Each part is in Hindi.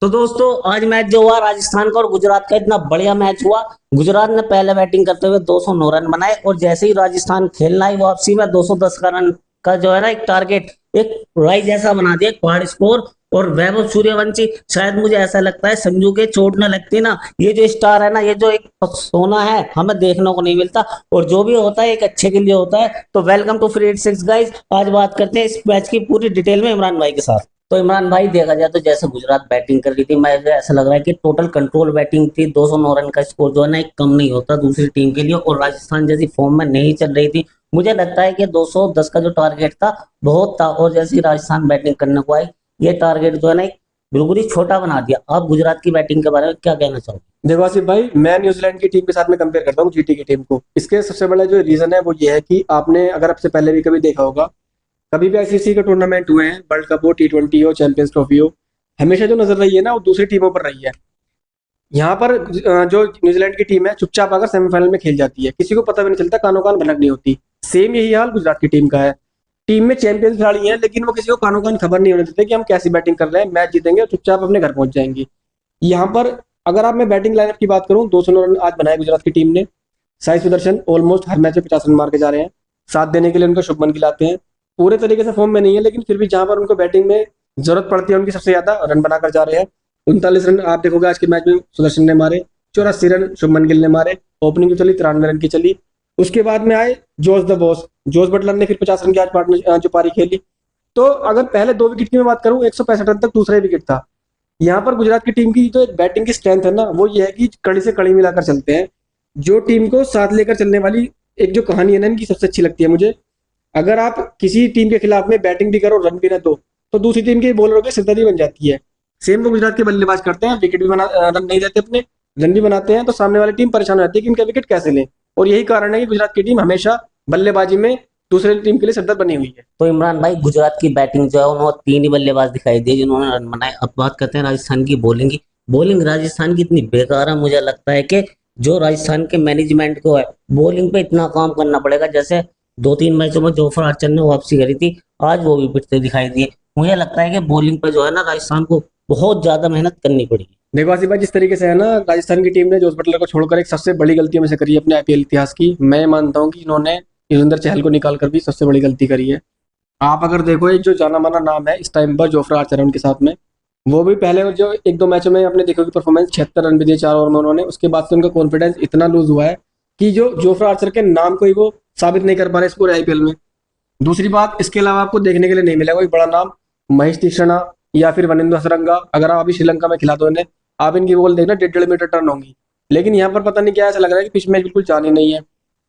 तो दोस्तों आज मैच जो हुआ राजस्थान का और गुजरात का, इतना बढ़िया मैच हुआ। गुजरात ने पहले बैटिंग करते हुए 209 रन बनाए और जैसे ही राजस्थान खेलना ही वापसी में 210 का रन का जो है ना एक टारगेट, एक राई जैसा बना दिया, एक पहाड़ स्कोर। और वैभव सूर्यवंशी, शायद मुझे ऐसा लगता है संजू के चोट न लगती ना, ये जो स्टार है ना, ये जो एक सोना है, हमें देखने को नहीं मिलता। और जो भी होता है एक अच्छे के लिए होता है। तो वेलकम टू फ्री 86 गाइस। आज बात करते हैं इस मैच की पूरी डिटेल में इमरान भाई के साथ। तो इमरान भाई देखा जाए तो जैसे गुजरात बैटिंग कर रही थी, मुझे ऐसा लग रहा है कि टोटल कंट्रोल बैटिंग थी। 209 रन का स्कोर जो है ना एक कम नहीं होता दूसरी टीम के लिए, और राजस्थान जैसी फॉर्म में नहीं चल रही थी। मुझे लगता है कि 210 का जो टारगेट था बहुत था, और जैसे ही राजस्थान बैटिंग करने को आई, ये टारगेट जो है ना एक बिल्कुल ही छोटा बना दिया। आप गुजरात की बैटिंग के बारे में क्या कहना चाहोगे? देखो आसिफ भाई, मैं न्यूजीलैंड की टीम के साथ में कंपेयर करता हूँ जीटी की टीम को। इसके सबसे बड़ा जो रीजन है वो ये है कि आपने अगर आपसे पहले भी कभी देखा होगा, कभी भी आईसीसी के टूर्नामेंट हुए हैं, वर्ल्ड कप हो, टी20 हो, चैंपियंस ट्रॉफी हो, हमेशा जो नजर रही है ना वो दूसरी टीमों पर रही है। यहाँ पर जो न्यूजीलैंड की टीम है चुपचाप आकर सेमीफाइनल में खेल जाती है, किसी को पता भी नहीं चलता, कानो कान भनक नहीं होती। सेम यही हाल गुजरात की टीम का है। टीम में चैंपियंस खिलाड़ी हैं लेकिन वो किसी को कानो कान खबर नहीं होने देते कि हम कैसी बैटिंग कर रहे हैं, मैच जीतेंगे और चुपचाप अपने घर पहुंच जाएंगे। यहाँ पर अगर आप मैं बैटिंग लाइनअप की बात करूं, 209 रन आज बनाए गुजरात की टीम ने। साई सुदर्शन ऑलमोस्ट हर मैच में 50 रन मार के जा रहे हैं। साथ देने के लिए उनको शुभमन गिलाते हैं। पूरे तरीके से फॉर्म में नहीं है लेकिन फिर भी जहां पर उनको बैटिंग में जरूरत पड़ती है उनकी सबसे ज्यादा रन बनाकर जा रहे हैं। 39 रन आप देखोगे आज के मैच में सुदर्शन ने मारे, 84 रन शुभमन गिल ने मारे। ओपनिंग जो चली 93 रन की चली। उसके बाद में आए जोस द बॉस, जोस बटलर ने फिर 50 रन की आज पार्टनर जो पारी खेली। तो अगर पहले 2 विकेट की मैं बात करूं, 165 रन तक दूसरा ही विकेट था। यहाँ पर गुजरात की टीम की जो एक बैटिंग की स्ट्रेंथ है ना वो ये है कि कड़ी से कड़ी मिलाकर चलते हैं। जो टीम को साथ लेकर चलने वाली एक जो कहानी है ना इनकी, सबसे अच्छी लगती है मुझे। अगर आप किसी टीम के खिलाफ में बैटिंग भी करो, रन भी ना दो, तो दूसरी टीम के बॉलरों की सिरदर्दी बन जाती है। सेम वो गुजरात के बल्लेबाज करते हैं, विकेट भी बना रन नहीं देते अपने, रन भी बनाते हैं, तो सामने वाली टीम परेशान हो जाती है कि इनका विकेट कैसे लें। और यही कारण है कि गुजरात की टीम हमेशा बल्लेबाजी में दूसरे टीम के लिए सरदर्द बनी हुई है। तो इमरान भाई, गुजरात की बैटिंग जो है, उन्होंने तीन ही बल्लेबाज दिखाई दिए जिन्होंने रन बनाए। अब बात करते हैं राजस्थान की बॉलिंग की। बॉलिंग राजस्थान की इतनी बेकार है, मुझे लगता है कि जो राजस्थान के मैनेजमेंट को है, बॉलिंग पे इतना काम करना पड़ेगा। जैसे दो तीन मैचों में जोफ्रा आर्चर ने वापसी करी थी, आज वो भी पिटते दिखाई दिए। मुझे लगता है कि बॉलिंग पे जो है ना राजस्थान को बहुत ज्यादा मेहनत करनी पड़ेगी। देखो आसिफ भाई, जिस तरीके से है ना राजस्थान की टीम ने जोस बटलर को छोड़कर एक सबसे बड़ी गलती में से करी है अपने आईपीएल इतिहास की। मैं मानता हूं कि इन्होंने युजवेंद्र चहल को निकाल कर भी सबसे बड़ी गलती करी है। आप अगर देखो, एक जो जाना माना नाम है इस टाइम पर जोफ्रा आर्चर है उनके साथ में। वो भी पहले जो 1-2 मैचों में आपने देखो कि परफॉर्मेंस 76 रन भी दिए 4 ओवर में उन्होंने, उसके बाद से उनका कॉन्फिडेंस इतना लूज हुआ है कि जो जोफ्रा आर्चर के नाम को ही वो साबित नहीं कर पा रहे इस पूरे आईपीएल में। दूसरी बात, इसके अलावा आपको देखने के लिए नहीं मिलेगा कोई बड़ा नाम। महेश तीक्ष्णा या फिर वनिंदु हसरंगा, अगर आप अभी श्रीलंका में खिला दो इन्हें, आप इनकी बॉल देखना 1.5 मीटर टर्न होंगी। लेकिन यहाँ पर पता नहीं क्या ऐसा लग रहा है कि पिच में बिल्कुल जान ही नहीं है।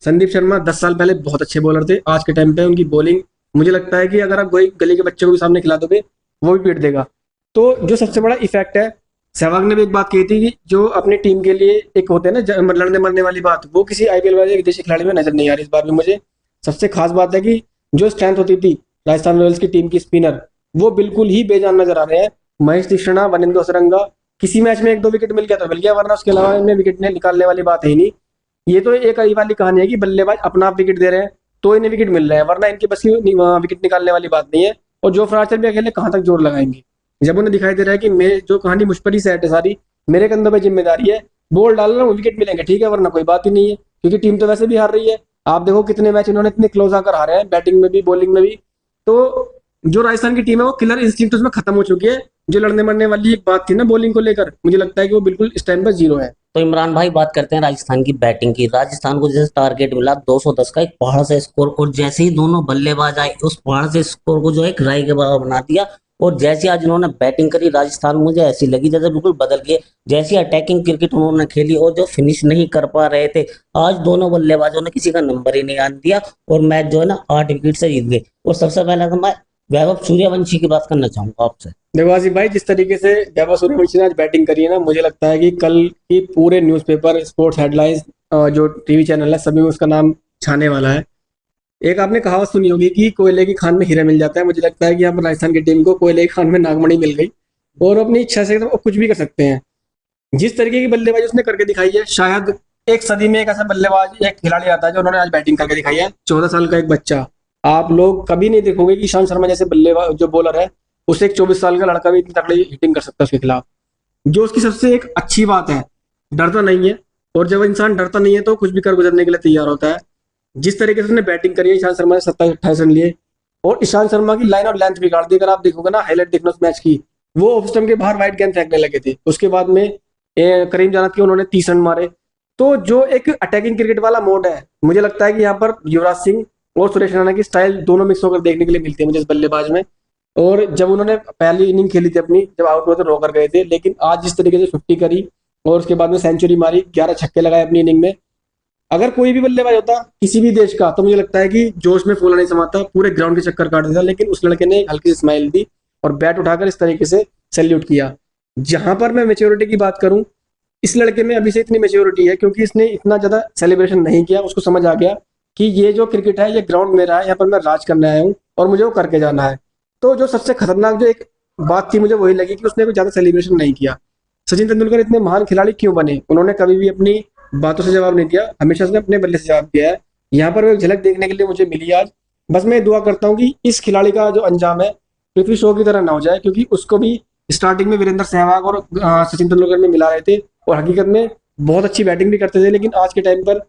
संदीप शर्मा 10 साल पहले बहुत अच्छे बॉलर थे, आज के टाइम पे उनकी बॉलिंग मुझे लगता है कि अगर आप कोई गली के बच्चे को भी सामने खिला दोगे वो भी पीट देगा। तो जो सबसे बड़ा इफेक्ट है, सहवाग ने भी एक बात कही थी कि जो अपनी टीम के लिए एक होते हैं ना लड़ने मरने वाली बात, वो किसी आईपीएल वाले विदेशी खिलाड़ी में नजर नहीं आ रही इस बार भी मुझे। सबसे खास बात है कि जो स्ट्रेंथ होती थी राजस्थान रॉयल्स की टीम की स्पिनर, वो बिल्कुल ही बेजान नजर आ रहे हैं। महेश तीक्ष्णा, वनिंदु हसरंगा, किसी मैच में 1-2 विकेट मिल गया तो मिल गया, वरना उसके अलावा इनमें विकेट निकालने वाली बात है ही नहीं। ये तो एक आई वाली कहानी है कि बल्लेबाज अपना आप विकेट दे रहे हैं तो इन्हें विकेट मिल रहे हैं, वरना इनके बस की विकेट निकालने वाली बात नहीं है। और जो फ्रांचर भी अकेले कहाँ तक जोर लगाएंगे, जब उन्हें दिखाई दे रहा है कि मैं जो कहानी मुझ पर ही सेट है सारी, मेरे कंधों पर जिम्मेदारी है, बॉल डाल रहा हूँ विकेट मिलेंगे ठीक है, वरना कोई बात ही नहीं है, क्योंकि टीम तो वैसे भी हार रही है। आप देखो कितने मैच इन्होंने इतने क्लोज आकर हारे हैं, बैटिंग में भी बॉलिंग में भी। तो जो राजस्थान की टीम है वो किलर इंस्टिंक्ट उसमें खत्म हो चुकी है। जो लड़ने मरने वाली एक बात थी ना बॉलिंग को लेकर, मुझे लगता है कि वो बिल्कुल इस टाइम पर जीरो है। तो इमरान भाई, बात करते हैं राजस्थान की बैटिंग की। राजस्थान को जैसे टारगेट मिला 210 का, एक पहाड़ से स्कोर, और जैसे ही दोनों बल्लेबाज आए उस पहाड़ से स्कोर को जो है एक राई के बराबर बना दिया। और जैसे आज उन्होंने बैटिंग करी राजस्थान, मुझे ऐसी लगी जैसे बिल्कुल बदल गए। जैसी अटैकिंग क्रिकेट उन्होंने खेली और जो फिनिश नहीं कर पा रहे थे, आज दोनों बल्लेबाजों ने किसी का नंबर ही नहीं आन दिया, और मैच जो है ना 8 विकेट से जीत गए। और सबसे पहले तो मैं वैभव सूर्यवंशी की बात करना चाहूंगा आपसे। देखो आसिफ भाई, जिस तरीके से वैभव सूर्यवंशी ने आज बैटिंग करी है ना, मुझे लगता है कि कल की पूरे न्यूज़पेपर, स्पोर्ट्स हेडलाइंस, जो टीवी चैनल है सभी में उसका नाम छाने वाला है। एक आपने कहावत सुनी होगी कि कोयले की खान में हीरा मिल जाता है। मुझे लगता है कि यहाँ पर राजस्थान की टीम को कोयले की खान में नागमणि मिल गई और अपनी इच्छा से वो कुछ भी कर सकते हैं। जिस तरीके की बल्लेबाजी उसने करके दिखाई है, शायद एक सदी में एक ऐसा बल्लेबाज, एक खिलाड़ी आता है जो उन्होंने आज बैटिंग करके दिखाई है। 14 साल का एक बच्चा, आप लोग कभी नहीं देखोगे कि ईशांत शर्मा जैसे बल्लेबाज जो बॉलर है, उसे एक 24 साल का लड़का भी इतनी तगड़ी हिटिंग कर सकता है उसके खिलाफ। जो उसकी सबसे एक अच्छी बात है, डरता नहीं है। और जब इंसान डरता नहीं है तो कुछ भी कर गुजरने के लिए तैयार होता है। जिस तरीके से उसने बैटिंग करी है, ईशांत शर्मा ने 27-28 रन लिए और ईशांत शर्मा की लाइन और लेंथ बिगाड़ दी। अगर आप देखोगे ना, हाईलाइट देखना उस मैच की, वो ऑफ स्टंप के बाहर वाइड गेंद फेंकने लगे थे। उसके बाद में करीम जान्नत के उन्होंने 30 रन मारे। तो जो एक अटैकिंग क्रिकेट वाला मोड है, मुझे लगता है कि यहाँ पर युवराज सिंह और सुरेश रैना की स्टाइल दोनों मिक्स होकर देखने के लिए मिलती है मुझे इस बल्लेबाज में। और जब उन्होंने पहली इनिंग खेली थी अपनी, जब आउट हुए थे रोकर गए थे, लेकिन आज जिस तरीके से 50 करी और उसके बाद में सेंचुरी मारी, 11 छक्के लगाए अपनी इनिंग में। अगर कोई भी बल्लेबाज होता किसी भी देश का, तो मुझे लगता है कि जोश में फूला नहीं समाता, पूरे ग्राउंड के चक्कर काट देता। लेकिन उस लड़के ने हल्की सी स्माइल दी और बैट उठाकर इस तरीके से सैल्यूट किया। जहां पर मैं मेच्योरिटी की बात करूं, इस लड़के में अभी से इतनी मेच्योरिटी है क्योंकि इसने इतना ज्यादा सेलिब्रेशन नहीं किया। उसको समझ आ गया कि ये जो क्रिकेट है, ये ग्राउंड मेरा है, यहाँ पर मैं राज करने आया हूँ और मुझे वो करके जाना है। तो जो सबसे खतरनाक जो एक बात थी, मुझे वही लगी कि उसने कोई ज्यादा सेलिब्रेशन नहीं किया। सचिन तेंदुलकर इतने महान खिलाड़ी क्यों बने? उन्होंने कभी भी अपनी बातों से जवाब नहीं दिया, हमेशा उसने अपने बल्ले से जवाब दिया है। यहाँ पर वो एक झलक देखने के लिए मुझे मिली आज। बस मैं दुआ करता हूँ कि इस खिलाड़ी का जो अंजाम है पृथ्वी शॉ की तरह ना हो जाए, क्योंकि उसको भी स्टार्टिंग में वीरेंद्र सहवाग और सचिन तेंदुलकर में मिला रहे थे और हकीकत में बहुत अच्छी बैटिंग भी करते थे। लेकिन आज के टाइम पर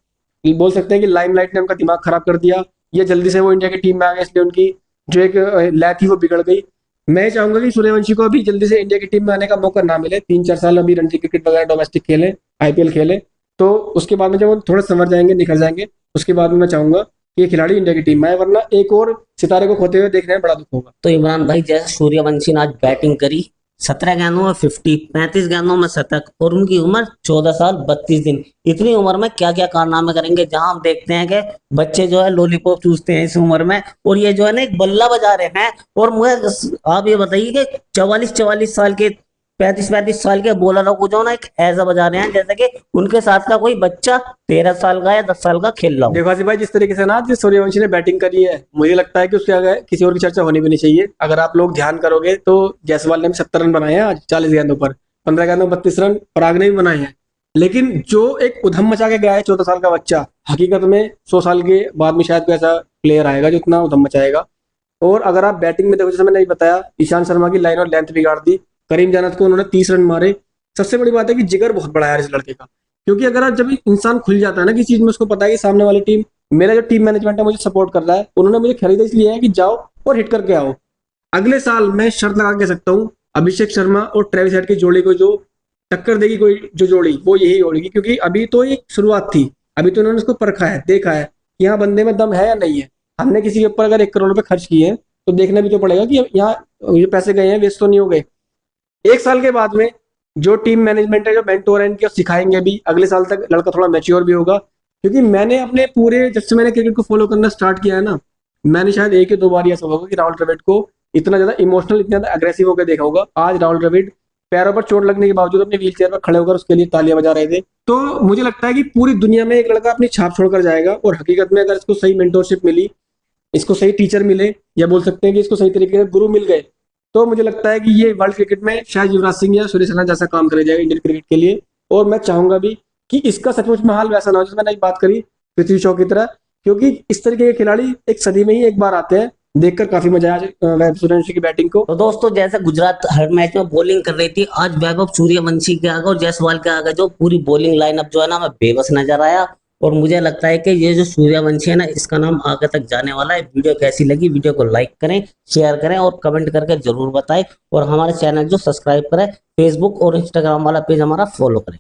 बोल सकते हैं कि लाइमलाइट ने उनका दिमाग खराब कर दिया। ये जल्दी से वो इंडिया की टीम में आ गए, इसलिए उनकी जो एक लय थी वो बिगड़ गई। मैं चाहूंगा कि सूर्यवंशी को अभी जल्दी से इंडिया की टीम में आने का मौका ना मिले, 3-4 साल अभी रणजी क्रिकेट वगैरह डोमेस्टिक खेले, आईपीएल खेले, तो उसके बाद में जब वो थोड़े संवर जाएंगे, निखर जाएंगे, उसके बाद में मैं चाहूंगा कि ये खिलाड़ी इंडिया की टीम में आए, वरना एक और सितारे को खोते हुए देखने में बड़ा दुख होगा। तो इमरान भाई, जैसे सूर्यवंशी ने आज बैटिंग करी, 17 गेंदों में 50, 35 गेंदों में शतक, और उनकी उम्र 14 साल 32 दिन। इतनी उम्र में क्या क्या कारनामे करेंगे, जहां हम देखते हैं कि बच्चे जो है लॉलीपॉप चूसते हैं इस उम्र में, और ये जो है ना एक बल्ला बजा रहे हैं। और मुझे आप ये बताइए कि 44-44 साल के, 35-35 साल के बॉलरों को जो ना एक ऐसा बजा रहे हैं जैसे कि उनके साथ का कोई बच्चा 13 साल का या 10 साल का खेल रहा हो। देखो आसिफ भाई, जिस तरीके से ना जिस सूर्यवंशी ने बैटिंग करी है, मुझे लगता है कि उसके आगे किसी और की चर्चा होनी भी नहीं चाहिए। अगर आप लोग ध्यान करोगे तो जायसवाल ने भी 70 रन बनाए हैं आज 40 गेंदों पर, 15 गेंदों में 32 रन पराग ने भी बनाए हैं। लेकिन जो एक उधम मचा के गया है 14 साल का बच्चा, हकीकत में 100 साल के बाद में शायद कोई ऐसा प्लेयर आएगा जो इतना उधम मचाएगा। और अगर आप बैटिंग में देखो, जैसे मैंने नहीं बताया, ईशांत शर्मा की लाइन और लेंथ बिगाड़ दी, करीम जान्नत को उन्होंने 30 रन मारे। सबसे बड़ी बात है कि जिगर बहुत बड़ा है यार इस लड़के का। क्योंकि अगर जब इंसान खुल जाता है ना किसी चीज में, उसको पता है कि सामने वाली टीम, मेरा जो टीम मैनेजमेंट है मुझे सपोर्ट कर रहा है, उन्होंने मुझे खरीदा इसलिए है कि जाओ और हिट करके आओ। अगले साल मैं शर्त लगा के सकता हूँ, अभिषेक शर्मा और ट्रेविस हेड की जोड़ी को जो टक्कर देगी, कोई जो जोड़ी, वो यही होगी। क्योंकि अभी तो एक शुरुआत थी, अभी तो उन्होंने उसको परखा है, देखा है कि यहाँ बंदे में दम है या नहीं है। हमने किसी के ऊपर अगर 1 करोड़ रुपए खर्च किए हैं तो देखना भी तो पड़ेगा कि यहाँ ये पैसे गए हैं, वेस्ट तो नहीं हो गए। 1 साल के बाद में जो टीम मैनेजमेंट है, जो मेंटोर है, इनके सिखाएंगे भी, अगले साल तक लड़का थोड़ा मैच्योर भी होगा। क्योंकि मैंने अपने पूरे, जब से मैंने क्रिकेट को फॉलो करना स्टार्ट किया है ना, मैंने शायद 1 या 2 बार ऐसा होगा कि राहुल द्रविड़ को इतना ज्यादा इमोशनल, इतना ज्यादा अग्रेसिव होकर देखा होगा। आज राहुल द्रविड़ पैरों पर चोट लगने के बावजूद अपने व्हील चेयर पर खड़े होकर उसके लिए तालियां बजा रहे थे। तो मुझे लगता है कि पूरी दुनिया में एक लड़का अपनी छाप छोड़कर जाएगा। और हकीकत में अगर इसको सही मेंटोरशिप मिली, इसको सही टीचर मिले, या बोल सकते हैं कि इसको सही तरीके से गुरु मिल गए, तो मुझे लगता है कि ये वर्ल्ड क्रिकेट में शायद युवराज सिंह या सुरेश रैना जैसा काम करे जाएगा इंडियन क्रिकेट के लिए। और मैं चाहूंगा भी कि इसका सचमुच में हाल वैसा ना हो जैसे मैंने बात करी पृथ्वी शॉ की तरह। क्योंकि इस तरीके के खिलाड़ी एक सदी में ही एक बार आते हैं, देखकर काफी मजा आया सूर्यवंशी की बैटिंग को। तो दोस्तों, जैसे गुजरात हर मैच में बॉलिंग कर रही थी, आज वैभव सूर्यवंशी के आगे और जायसवाल के आगे जो पूरी बॉलिंग लाइनअप जो है ना, मैं बेबस नजर आया। और मुझे लगता है कि ये जो सूर्यवंशी है ना, इसका नाम आगे तक जाने वाला है। वीडियो कैसी लगी, वीडियो को लाइक करें, शेयर करें और कमेंट करके जरूर बताएं। और हमारे चैनल जो सब्सक्राइब करें, फेसबुक और इंस्टाग्राम वाला पेज हमारा फॉलो करें।